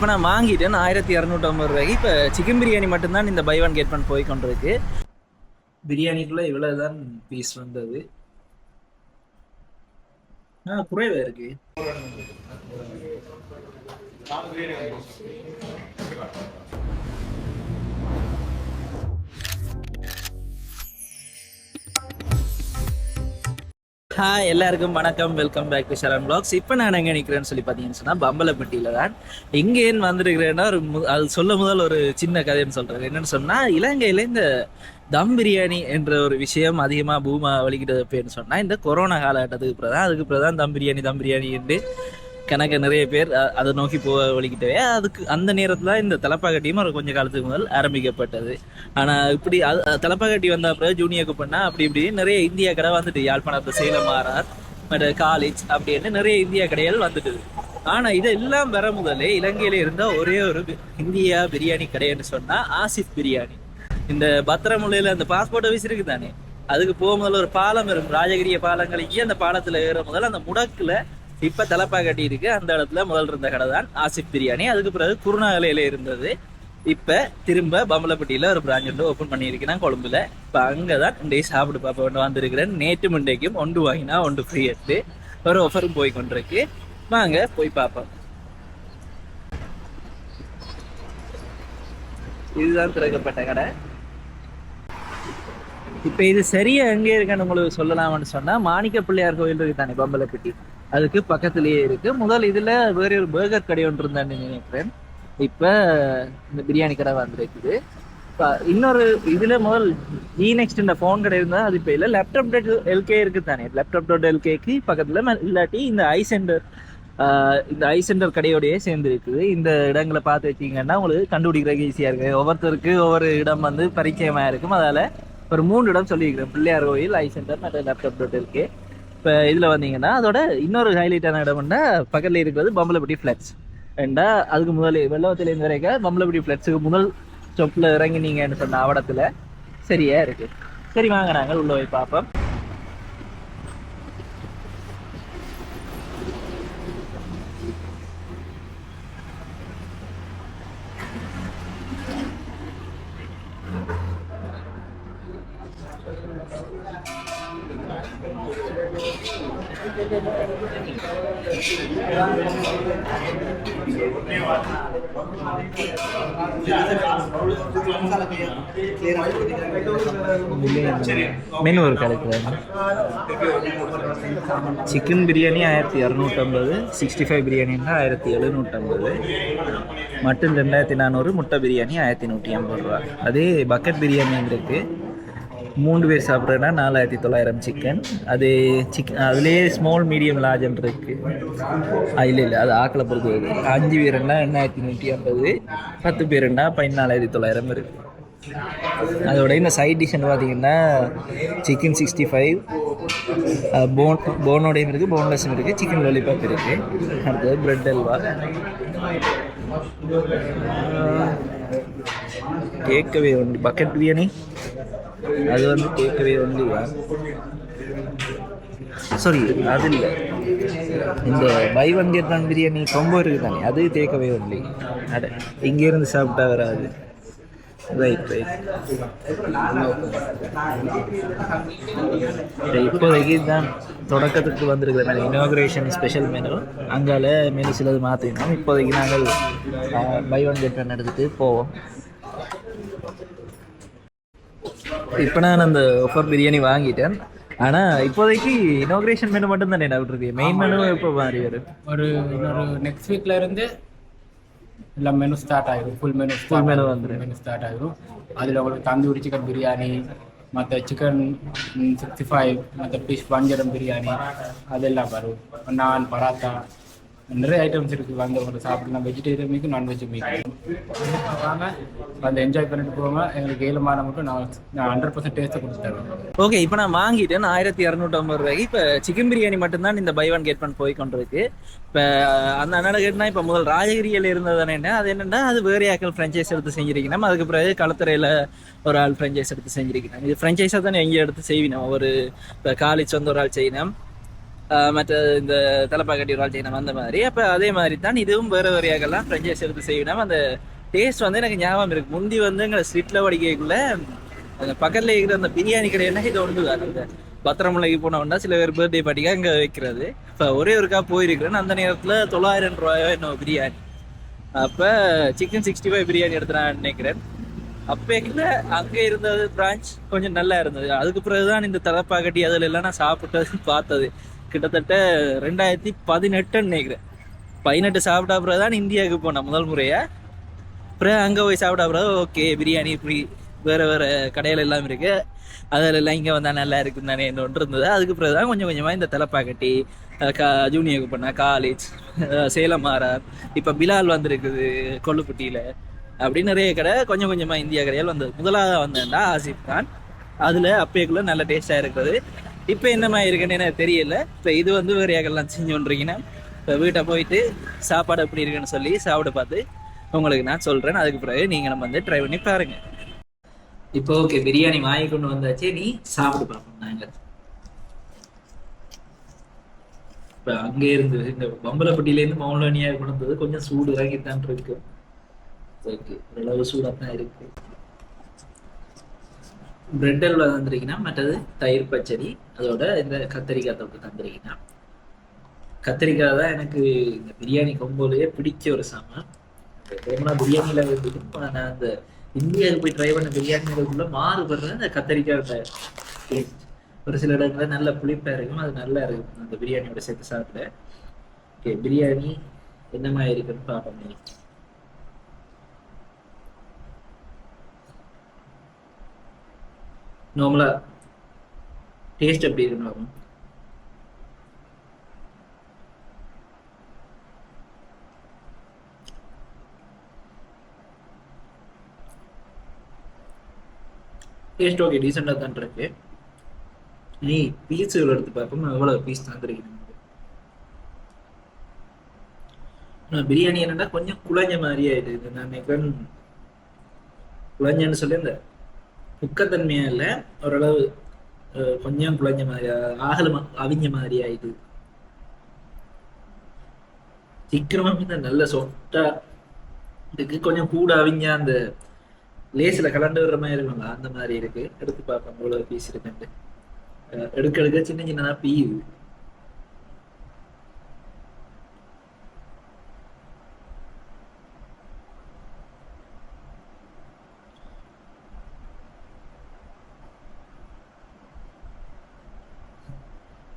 இப்போ நான் வாங்கிட்டேன் 1250 ரூபாய்க்கு. இப்போ சிக்கன் பிரியாணி மட்டும்தான் இந்த பை ஒன் கெட் ஒன் போய் கொண்டிருக்கு. பிரியாணிக்குள்ள இவ்வளவுதான் பீஸ் வந்தது. குறைவா இருக்கு. எல்லாருக்கும் வணக்கம், welcome back to Sharan vlogs. இப்போ நான் எங்கே நிற்கிறேன்னு சொல்லி பார்த்தீங்கன்னு சொன்னால் பம்பலப்பட்டியில் தான். எங்கேன்னு வந்திருக்கிறேன்னா அது சொல்ல முதல் ஒரு சின்ன கதைன்னு சொல்கிறது என்னென்னு சொன்னால், இலங்கையில் இந்த தம் பிரியாணி என்ற ஒரு விஷயம் அதிகமாக பூமா வலிக்கிட்டது எப்படின்னு சொன்னால் இந்த கொரோனா காலகட்டத்துக்கு பிறகு அதுக்கு பிறகு தான் தம் பிரியாணி என்று கணக்க நிறைய பேர் அதை நோக்கி போக வலிக்கிட்டவே. அதுக்கு அந்த நேரத்தில் இந்த தலப்பாக்கட்டியும் ஒரு கொஞ்சம் காலத்துக்கு முதல் ஆரம்பிக்கப்பட்டது. ஆனால் இப்படி தலப்பாக்கட்டி வந்த அப்புறம் ஜூனியருக்கு பண்ணால் அப்படி இப்படி நிறைய இந்தியா கடை வந்துட்டு, யாழ்ப்பாணத்தை சேலம் மாறார் மற்ற காலேஜ் அப்படின்னு நிறைய இந்தியா கடைகள் வந்துட்டு. ஆனால் இதெல்லாம் வர முதலே இலங்கையில இருந்த ஒரே ஒரு இந்தியா பிரியாணி கடைன்னு சொன்னால் ஆசிஃப் பிரியாணி. இந்த பத்திரமுலையில் அந்த பாஸ்போர்ட் ஆஃபீஸ் இருக்கு தானே, அதுக்கு போக முதல்ல ஒரு பாலம் இருக்கும், ராஜகிரிய பாலங்களுக்கு. அந்த பாலத்தில் ஏற முதல்ல அந்த முடக்கில் இப்போ தலப்பா கட்டி இருக்கு. அந்த இடத்துல முதல் இருந்த கடை தான் ஆசிஃப் பிரியாணி. அதுக்கு பிறகு குருநாகலையில இருந்தது. இப்போ திரும்ப பம்பலப்பட்டியில் ஒரு பிரான்ச் வந்து ஓப்பன் பண்ணியிருக்கேன் கொழும்புல. இப்போ அங்கே தான் இன்றைக்கு சாப்பிட்டு பார்ப்ப ஒன்று வந்திருக்கிறேன். நேற்று முண்டைக்கும் ஒன்று வாங்கினா ஒன்று ஃப்ரீ எடுத்து ஒரு ஆஃபரும் போய் கொண்டிருக்கு. வாங்க போய் பார்ப்போம். இதுதான் திறக்கப்பட்ட கடை. இப்போ இது சரியா எங்கே இருக்குன்னு உங்களுக்கு சொல்லலாம்னு சொன்னால், மாணிக்க பிள்ளையார் கோயில் இருக்கு தானே பம்பலப்பட்டி, அதுக்கு பக்கத்துலேயே இருக்கு. முதல் இதில் வேற ஒரு பர்கர் கடை ஒன்று இருந்தான்னு நினைக்கிறேன். இப்போ இந்த பிரியாணி கடை வந்துருக்குது. இப்போ இன்னொரு இதில் முதல் நெக்ஸ்ட் இந்த ஃபோன் கடை இருந்தால் அது இப்போ இல்லை. லேப்டாப் டாட் எல்கே இருக்குது தானே, லேப்டாப் டாட் எல்கேக்கு பக்கத்தில் இல்லாட்டி இந்த ஐ சென்டர் கடையோடையே சேர்ந்து இருக்குது. இந்த இடங்களை பார்த்து வச்சிங்கன்னா உங்களுக்கு கண்டுபிடிக்கிறதுக்கு ஈஸியாக இருக்குது. ஒவ்வொருத்தருக்கு ஒவ்வொரு இடம் வந்து பரிச்சயமாக இருக்கும். அதால் ஒரு 3 இடம் சொல்லியிருக்கிறேன்: பிள்ளையார் கோயில், ஐ சென்டர் மற்றும் லேப்டாப் டாட் எல்கே. இப்போ இதில் வந்தீங்கன்னா அதோட இன்னொரு ஹைலைட்டான இடம்னா பக்கத்தில் இருக்கிறது பம்பலப்பட்டி ஃப்ளட்ஸ். ஏண்டா அதுக்கு முதலே வெள்ளவத்திலேருந்து வரைக்கும் பம்பலப்பட்டி ஃப்ளட்ஸுக்கு முதல் ஸ்டெப்பில் இறங்கினீங்கன்னு சொன்ன அவடத்தில் சரியா இருக்கு. சரி வாங்க நாங்கள் உள்ள போய் பார்ப்போம். மெனு ஒரு கிடைக்கிறது. சிக்கன் பிரியாணி 1250, 65 பிரியாணின்னா 1750, மட்டன் 2400, முட்டை பிரியாணி 1150 ரூபா. அதே பக்கெட் பிரியாணி இருக்கு, 3 பேர் சாப்பிட்றதுனா 4900 சிக்கன். அது அதுலேயே ஸ்மால் மீடியம் லார்ஜ் இருக்கு. இல்லை அது ஆக்களை பொறுத்து. 5 பேருன்னா 8150, 10 பேருன்னா 14900 இருக்கு. அதோட இந்த சைட் டிஷ்ன்னு பார்த்தீங்கன்னா சிக்கன் 65 போனோடையும் இருக்குது, போன்லெஸ்ஸும் இருக்குது, சிக்கன் லாலிபாப் இருக்குது. அடுத்தது bread halwa, takeaway only. Bucket biryani அது வந்து டேக்அவே ஒன்லி தான். சாரி அது இல்லை, இந்த buy one get one biryani combo இருக்குது தானே, அது டேக்அவே ஒன்லி. இங்கேருந்து சாப்பிட்டா வராது. ரைட். இப்போதைக்கு தான் தொடக்கத்துக்கு வந்திருக்கிற இனாகுரேஷன் ஸ்பெஷல் மெனு. அங்கால மெனு சிலது மாற்றினோம். இப்போதைக்கு நாங்கள் பை ஒன் கெட் ஒன் எடுத்துகிட்டு போவோம். இப்போ நான் அந்த ஆஃபர் பிரியாணி வாங்கிட்டேன். ஆனால் இப்போதைக்கு இனாகுரேஷன் மெனு மட்டும் தானே நான் விட்டுருக்கு. மெயின் மெனு இப்போ மாறி வரும். ஒரு நெக்ஸ்ட் வீக்ல இருந்து எல்லாம் மெனு ஸ்டார்ட் ஆகிடும். ஃபுல் மெனு ஸ்டார்ட் ஆகிடும். அதில் உங்களுக்கு தந்தூரி சிக்கன் பிரியாணி, மற்ற சிக்கன் 65, மற்ற ஃபிஷ் வஞ்சரம் பிரியாணி அதெல்லாம் வரும். நான் பராத்தா நிறைய ஐட்டம்ஸ் இருக்குது. வந்து உங்களுக்கு சாப்பிடலாம். வெஜிடேரியன் மீக்கும் நான்வெஜ் மீக்கும் வாங்க, வந்து என்ஜாய் பண்ணிட்டு போவாங்க. எங்களுக்கு 7 மாதம் மட்டும் நான் 100% டேஸ்ட்டை கொடுத்துருவேன். ஓகே, இப்போ நான் வாங்கிட்டேன் 1250 ரூபாய்க்கு. இப்போ சிக்கன் பிரியாணி மட்டும்தான் இந்த பை ஒன் கெட் ஒன் போய் கொண்டிருக்கு. இப்போ அந்த அண்ணன் கேட்டுனா, இப்போ முதல் ராஜகிரியில் இருந்தது என்ன, அது என்னென்னா அது வேறு ஆக்கள் ஃப்ரெஞ்சைஸ் எடுத்து செஞ்சிருக்கணும். அதுக்கு பிறகு களத்துறையில் ஒரு ஆள் ஃப்ரெஞ்சைஸ் எடுத்து செஞ்சிருக்கணும். இது ஃப்ரெஞ்சைஸாக தானே எங்கேயும் எடுத்து செய்வினோம். ஒரு இப்போ காலேஜ் வந்து ஒரு ஆள் செய்யணும். மற்ற இந்த தலைப்பாக்கட்டி ஒரு செய்யணும் அந்த மாதிரி. அப்போ அதே மாதிரி தான் இதுவும் வேறு வரையாகலாம் ஃப்ரெஞ்சைஸ் எடுத்து செய்யணும். அந்த டேஸ்ட் வந்து எனக்கு ஞாபகம் இருக்கு. முந்தி வந்து எங்களை ஸ்ட்ரீட்டில் வடிக்கக்குள்ள அந்த பக்கத்தில் இருக்கிற அந்த பிரியாணி கடையில இது ஒன்று தான். அந்த பத்திரமலைக்கு போனோம்னா சில பேர் பர்த்டே பார்ட்டிக்காக அங்கே வைக்கிறது. இப்போ ஒரே ஒருக்கா போயிருக்கிறேன். அந்த நேரத்தில் 900 ரூபாயோ என்ன பிரியாணி. அப்போ சிக்கன் 65 பிரியாணி எடுத்து நான் நினைக்கிறேன். அப்போ எங்களை அங்கே இருந்தது பிரான்ச் கொஞ்சம் நல்லா இருந்தது. அதுக்கு பிறகுதான் இந்த தலைப்பாக்கட்டி அதில் எல்லாம் நான் சாப்பிட்டது பார்த்தது. கிட்டத்தட்ட 2018 நினைக்கிறேன். 18 சாப்பிட்டா பிறகு தான் இந்தியாவுக்கு போனேன் முதல் முறையாக. அப்புறம் அங்கே போய் சாப்பிட்டா பிறகு ஓகே பிரியாணி இப்படி வேறு வேறு கடையில் எல்லாம் இருக்குது, அதில் எல்லாம் இங்கே வந்தால் நல்லா இருக்குன்னு தானே என்ன ஒன்று இருந்தது. அதுக்கு பிறகு தான் கொஞ்சம் கொஞ்சமாக இந்த தலைப்பாக்கட்டி ஜூனியருக்கு பண்ண காலேஜ் சேலம் ஆர்ஆர் இப்போ பிலால் வந்திருக்குது கொல்லுப்பட்டியில். அப்படி நிறைய கடை கொஞ்சம் கொஞ்சமாக இந்தியா கடையால் வந்தது. முதலாவது வந்தேன்டா ஆசிப் கான். அதில் அப்பேக்குள்ளே நல்ல டேஸ்ட்டாக இருக்குது. இப்போ என்ன மாதிரி இருக்குன்னு எனக்கு தெரியல. இப்போ இது வந்து வேறு யாக்கெல்லாம் செஞ்சு கொண்டிருக்கீங்கன்னா இப்போ வீட்டை போயிட்டு சாப்பாடு எப்படி இருக்குன்னு சொல்லி சாப்பிட பார்த்து உங்களுக்கு நான் சொல்கிறேன். அதுக்கு பிறகு நீங்கள் நம்ம வந்து ட்ரை பண்ணி பாருங்கள். இப்போ ஓகே பிரியாணி வாங்கி கொண்டு வந்தாச்சு, நீ சாப்பிட்டு பார்ப்போம். நாங்கள் இப்போ அங்கே இருந்து இந்த பம்பலப்பட்டியிலேருந்து மௌலானியாக கொண்டு வந்தது கொஞ்சம் சூடு இறங்கித்தான் இருக்கு. ஓகே ஓரளவு சூடாக தான் இருக்கு. பிரெட் அல்வா தந்துருக்கீங்கன்னா, மற்றது தயிர் பச்சடி, அதோட இந்த கத்திரிக்காய் தொட்டு தந்துருக்கீங்கன்னா. கத்திரிக்காய் தான் எனக்கு இந்த பிரியாணி கொம்போலையே பிடிச்ச ஒரு சாமான். பிரியாணியில் வந்துட்டு நான் அந்த இந்தியாவுக்கு போய் ட்ரை பண்ண பிரியாணிகளுக்குள்ள மாறுபடுறது அந்த கத்திரிக்காய். ஒரு சில இடங்கள்ல நல்ல புளிப்பா இருக்கும், அது நல்லா இருக்கும் அந்த பிரியாணியோட சேர்த்து சாப்பிட. ஓகே பிரியாணி என்ன மாதிரி இருக்குன்னு பார்ப்போம். நார்மலா டேஸ்ட் எப்படி இருக்குன்னு டேஸ்ட் ஓகே டீசெண்டாக தான் இருக்கு. நீ பீஸுகள் எடுத்து பார்ப்போம் எவ்வளோ பீஸ் தந்துருக்கீங்க. பிரியாணி என்னன்னா கொஞ்சம் குழஞ்ச மாதிரி ஆயிடுது. நான் நினைக்கிறேன் குழஞ்சன்னு சொல்லி இந்த முக்கத்தன்மையா இல்லை, ஓரளவு கொஞ்சம் குழஞ்ச மாதிரி ஆகல அவிஞ்ச மாதிரி ஆயிடுது. சீக்கிரமா நல்ல சொட்டா இதுக்கு கொஞ்சம் கூட அவிஞ்ச அந்த லேசில கலண்டு விடுற மாதிரி இருக்கும்ல அந்த மாதிரி இருக்கு. எடுத்து பார்ப்போம் எவ்வளவு பீஸ் இருக்குன்ட்டு. எடுக்க எடுக்க சின்ன சின்னதா பீயுது.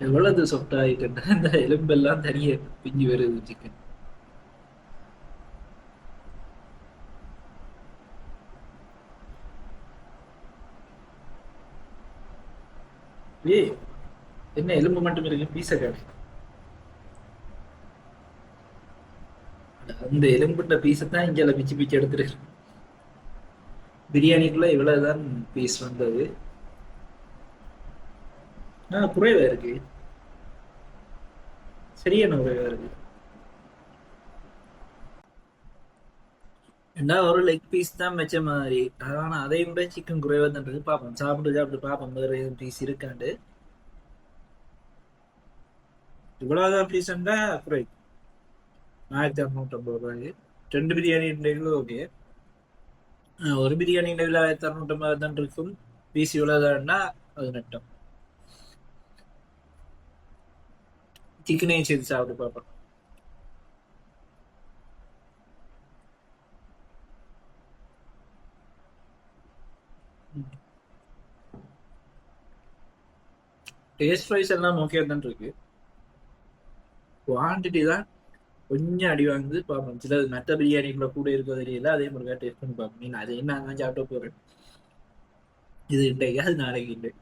எவ்வளவு சொஃப்ட் ஆயிட்டு இந்த எலும்பெல்லாம் தனியே பிஞ்சு வருது சிக்கன். ஏய் என்ன எலும்பு மட்டும் இருக்கு, பீஸ காடு. அந்த எலும்புட்ட பீஸை தான் இங்கே பிச்சு பிச்சு எடுத்துட்டு. பிரியாணிக்குள்ள இவ்வளவுதான் பீஸ் வந்தது. குறைவா இருக்கு, சரியான குறைவா இருக்கு. ஏண்டா ஒரு லெக் பீஸ் தான் வச்ச மாதிரி, ஆனா அதையும் கூட சிக்கன் குறைவா தான் இருக்கு. பார்ப்போம் சாப்பிட்டு சாப்பிட்டு பார்ப்போம் வேற எதுவும் பீஸ் இருக்காண்டு. இவ்வளவுதான் பீஸ் இருந்தா குறை 1650 ரூபாய்க்கு. 2 பிரியாணி ஓகே, ஒரு பிரியாணி 1650 தான் இருக்கும். பீஸ் இவ்வளவுதான்னா அது நட்டம். சிக்கனையும் சேர்த்து சாப்பிட்டு பார்ப்போம். டேஸ்ட் வைஸ் எல்லாம் ஓகே தான் இருக்கு. குவான்டிட்டி தான் கொஞ்சம் அடி வாங்குது. பார்ப்போம் சில மற்ற பிரியாணிக்குள்ள கூட இருக்க தெரியல, அதே மாதிரி டேஸ்ட் பண்ணி பார்ப்போம். நீ அது என்ன தான் சாப்பிட்டு போறேன். இது இன்றைக்கு அது நாளைக்கு இல்லை.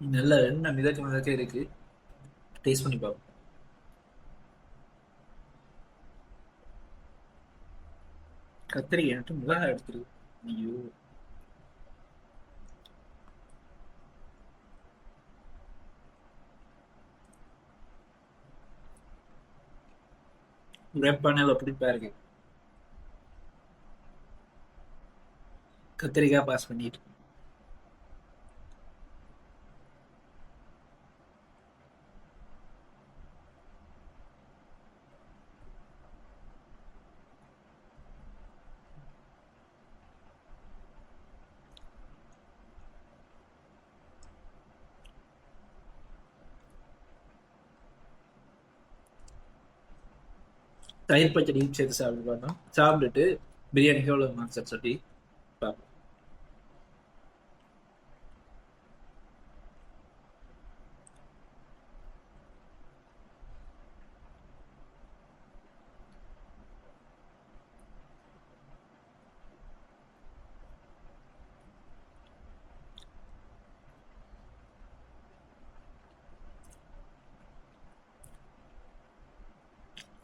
நல்ல எண்ணெய் மிதக்க மிதக்க இருக்கு. டேஸ்ட் பண்ணி பார்ப்போம். கத்திரிக்காய் மட்டும் மிளகாய் எடுத்துருக்கு. ஐயோ ரேப் பண்ணல பிடிப்பா இருக்கு. கத்திரிக்காய் பாஸ் பண்ணிட்டு தயிர் பச்சடி சேர்த்து சாப்பிட்டு பார்த்தோம். சாப்பிட்டுட்டு பிரியாணிக்கு எவ்வளோ மாஸ்டர் சொல்லி பார்ப்போம்.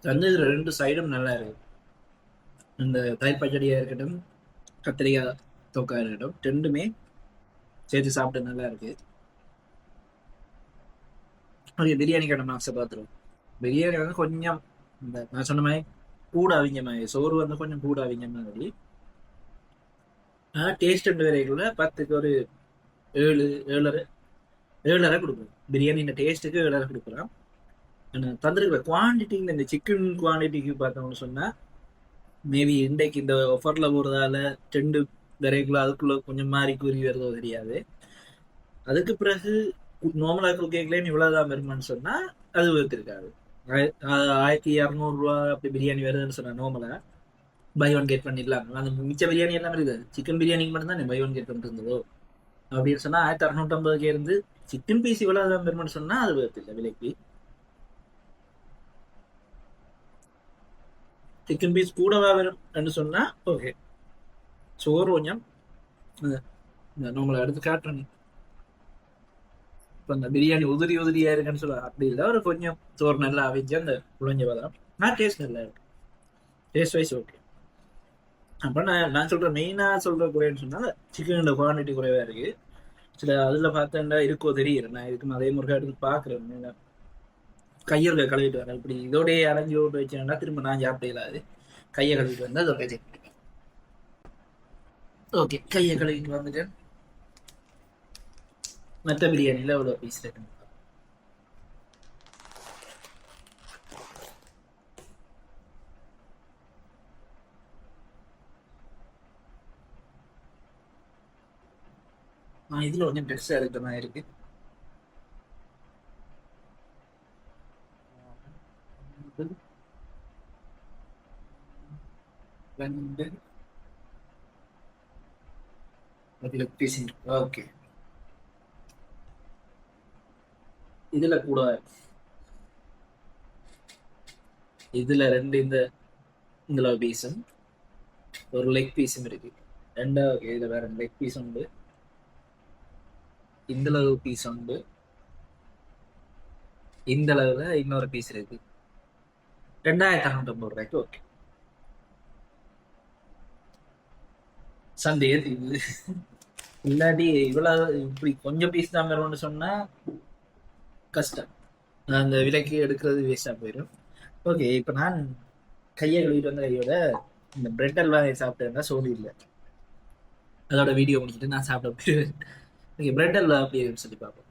வந்து இதுல 2 சைடும் நல்லா இருக்கு. இந்த தயிர் பச்சடியா இருக்கட்டும், கத்திரிக்காய் தொக்கா இருக்கட்டும், ரெண்டுமே சேர்த்து சாப்பிட்டு நல்லா இருக்கு. ஓகே, பிரியாணி கடை மாஸ்டர் பார்த்துருவோம். பிரியாணி வந்து கொஞ்சம் இந்த நான் சொன்ன மாதிரி கூட அவிஞ்ச மாதிரி, சோறு வந்து கொஞ்சம் கூட அவிஞ்ச மாதிரி. டேஸ்ட் வரைக்குள்ள 10க்கு ஒரு 7, 7.5, 7.5 கொடுக்குறோம். பிரியாணியின் டேஸ்ட்டுக்கு 7.5 கொடுக்குறோம். தந்திருக்கிற குவான்டிட்டி இந்த சிக்கன் குவான்டிட்டிக்கு பார்த்தோம்னு சொன்னா மேபி இன்றைக்கு இந்த ஆஃபர்ல போறதால 2 வரைக்குள்ள அதுக்குள்ள கொஞ்சம் மாறி கூறி வருதோ தெரியாது. அதுக்கு பிறகு நார்மலா கேட்கலன்னு இவ்வளவுதான் வருமானு சொன்னா அது இருக்காது. 1200 அப்படி பிரியாணி வருதுன்னு சொன்னா நார்மலா பை ஒன் கெட் பண்ணிடலாம். அந்த மிச்ச பிரியாணி எல்லாம் இருக்குது. சிக்கன் பிரியாணிக்கு மட்டும் தான் பை ஒன் கெட் பண்ணிட்டு இருந்ததோ அப்படின்னு சொன்னா 1650 இருந்து சிக்கன் பீஸ் இவ்வளவுதான் வருமானு சொன்னா அது இல்லை விலைக்கு. சிக்கன் பீஸ் கூடவா வரும் சொன்னா ஓகே. சோறு கொஞ்சம் நம்மளை எடுத்து காட்டுறேன். இப்போ இந்த பிரியாணி உதிரி உதிரியா இருக்குன்னு சொல்ல அப்படி இல்லை. ஒரு கொஞ்சம் சோறு நல்லா அவிஞ்சு அந்த புளிஞ்ச பதம் டேஸ்ட் நல்லா இருக்கு. Taste wise okay. அப்போ நான் சொல்றேன் மெயினாக சொல்ற குறைன்னு சொன்னா சிக்கனோட குவான்டிட்டி குறைவா இருக்கு. சில அதுல பார்த்தேன்டா இருக்கோ தெரியுது. நான் இதுக்கு அதே முறை எடுத்து பாக்குறேன். கையை கழுவிட்டு வரேன். இப்படி இதோடய அரைஞ்சி ஓட்டு வச்சேன்னா திரும்ப நான் சாப்பிடலாது. கையை கழுவிட்டு வந்து அதோட செக் ஓகே. கையை கழுவிட்டு வந்துட்டேன். மற்ற பிரியாணியில் எவ்வளோ பீஸ் இருக்கு. இதுல கொஞ்சம் பெருசா இருக்கிற மாதிரி இருக்கு. ஓகே, இதுல கூட இதுல 2 இந்த பீஸும் ஒரு லெக் பீஸும் இருக்கு. ரெண்டாவது இதுல வேற லெக் பீஸ் உண்டு. இந்த அளவு பீஸ் உண்டு. இந்த அளவுல இன்னொரு பீஸ் இருக்கு. 2650 ரூபாய்க்கு ஓகே. சந்தே இது இல்லாட்டி இவ்வளவு இப்படி கொஞ்சம் பீஸ் தான் வரும்னு சொன்னா கஷ்டம். அந்த விலைக்கு எடுக்கிறது வேஸ்டா போயிடும். ஓகே, இப்ப நான் கையை கழுவிட்டு வந்த கையோட இந்த பிரெட் அல்வா சாப்பிட்டேன்னா சோடி இல்லை. அதோட வீடியோ முடிச்சுட்டு நான் சாப்பிட போயிடுவேன். ஓகே, பிரெட் அல்வா அப்படின்னு சொல்லி பார்ப்போம்.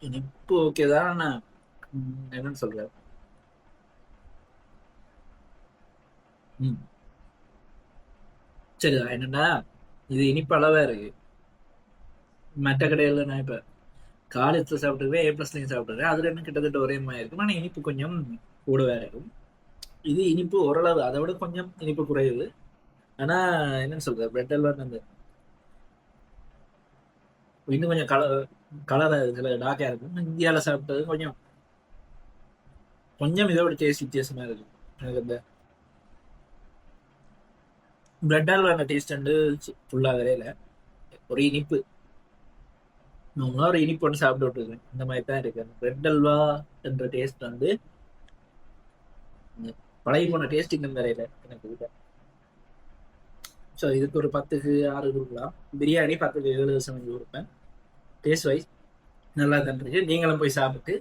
இனிப்பு ஓகே தான். நான் என்னன்னு சொல்றேன். சரிதான். என்னன்னா இது இனிப்பு அளவா இருக்கு. மற்ற கடையில நான் இப்ப காலேஜ்ல சாப்பிட்டுருக்கேன், A+லையும் சாப்பிட்டுருக்கேன். அதுல என்ன கிட்டத்தட்ட ஒரே மாதிரி இருக்கும். ஆனா இனிப்பு கொஞ்சம் கூடவே இருக்கும். இது இனிப்பு ஓரளவு அதை விட கொஞ்சம் இனிப்பு குறையுது. ஆனா என்னன்னு சொல்ற பிரெட் அல்வா அந்த இன்னும் கொஞ்சம் கலரா சில டார்க்கா இருக்கும். இந்தியாவில் சாப்பிட்டது கொஞ்சம் கொஞ்சம் இதோட டேஸ்ட் வித்தியாசமா இருக்கு. எனக்கு இந்த பிரெட் அல்வா டேஸ்ட் வந்து ஃபுல்லா வரையில ஒரு இனிப்பு. நான் ஒரு இனிப்பு ஒன்று சாப்பிட்டு விட்டுருக்கேன். இந்த மாதிரி தான் இருக்கு. அந்த பிரெட் அல்வா என்ற டேஸ்ட் வந்து பழகி போன டேஸ்ட் இன்னும் வரையில எனக்கு. ஸோ இதுக்கு ஒரு 10க்கு 6 கொடுக்கலாம். பிரியாணி 10க்கு 7 சமைச்சு கொடுப்பேன். டேஸ்ட் வைஸ் நல்லா தான் இருக்கு. நீங்களும் போய் சாப்பிட்டு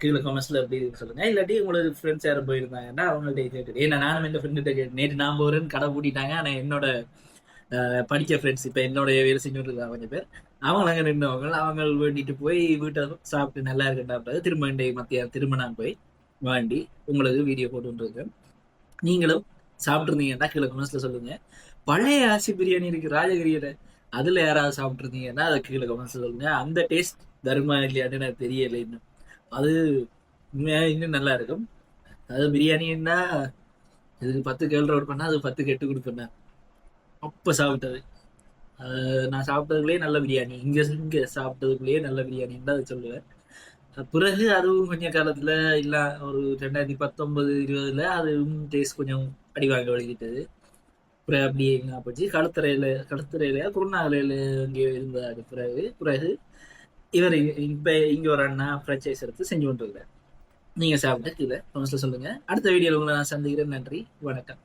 கீழே கமெண்ட்ஸில் எப்படி சொல்லுங்க. இல்லாட்டி உங்களுக்கு ஃப்ரெண்ட்ஸ் யாரும் போயிருந்தாங்கன்னா அவங்கள்ட்ட கேட்டு. ஏன்னா நானும் என் ஃப்ரெண்டுகிட்ட கேட்டு நேற்று நான் போகிறேன்னு கடை பூட்டிட்டாங்க. ஆனால் என்னோட படிக்க ஃப்ரெண்ட்ஸ் இப்போ என்னோட வேலை செஞ்சுட்டு இருக்காங்க கொஞ்சம் பேர். அவங்க அங்கே நின்றவங்க அவங்க வேண்டிட்டு போய் வீட்டை சாப்பிட்டு நல்லா இருக்குன்றாங்க. திரும்ப மத்தியானம் திரும்ப நான் போய் வாண்டி உங்களுக்கு வீடியோ போட்டுருக்கேன். நீங்களும் சாப்பிட்ருந்தீங்கன்னா கீழே கமெண்ட்ஸில் சொல்லுங்க. பழைய ஆசி பிரியாணி இருக்கு ராஜகிரியில, அதில் யாராவது சாப்பிட்ருந்தீங்கன்னா அதை கீழே கமெண்ட்ஸில் சொல்லுங்க. அந்த டேஸ்ட் தருமா இல்லையான்னு எனக்கு தெரியலை இன்னும். அது உண்மையாக இன்னும் நல்லா இருக்கும். அது பிரியாணின்னா இதுக்கு 10 கேள்வி ரோட் பண்ணால் அது 10 8 கொடுப்பேன். அப்போ சாப்பிட்டது நான் சாப்பிட்டதுக்குள்ளேயே நல்ல பிரியாணி, இங்கே சாப்பிட்டதுக்குள்ளேயே நல்ல பிரியாணின்னு தான் அதை சொல்லுவேன். பிறகு அதுவும் கொஞ்சம் காலத்தில் இல்லை ஒரு 2019-20 அதுவும் டேஸ்ட் கொஞ்சம் அடிவாங்க வழிகிட்டது. அப்புறம் அப்படியே என்ன போச்சு, களத்துறையில குருநாகலையில் இங்கே இருந்தது. பிறகு இவர் இப்போ இங்கே ஒரு அண்ணா ஃப்ரான்ச்சைஸ் எடுத்து செஞ்சு கொண்டு இருக்கிறார். நீங்கள் சாப்பிட்டு கீழே கமெண்ட்ஸில் சொல்லுங்கள். அடுத்த வீடியோவில் உங்களை நான் சந்திக்கிறேன். நன்றி, வணக்கம்.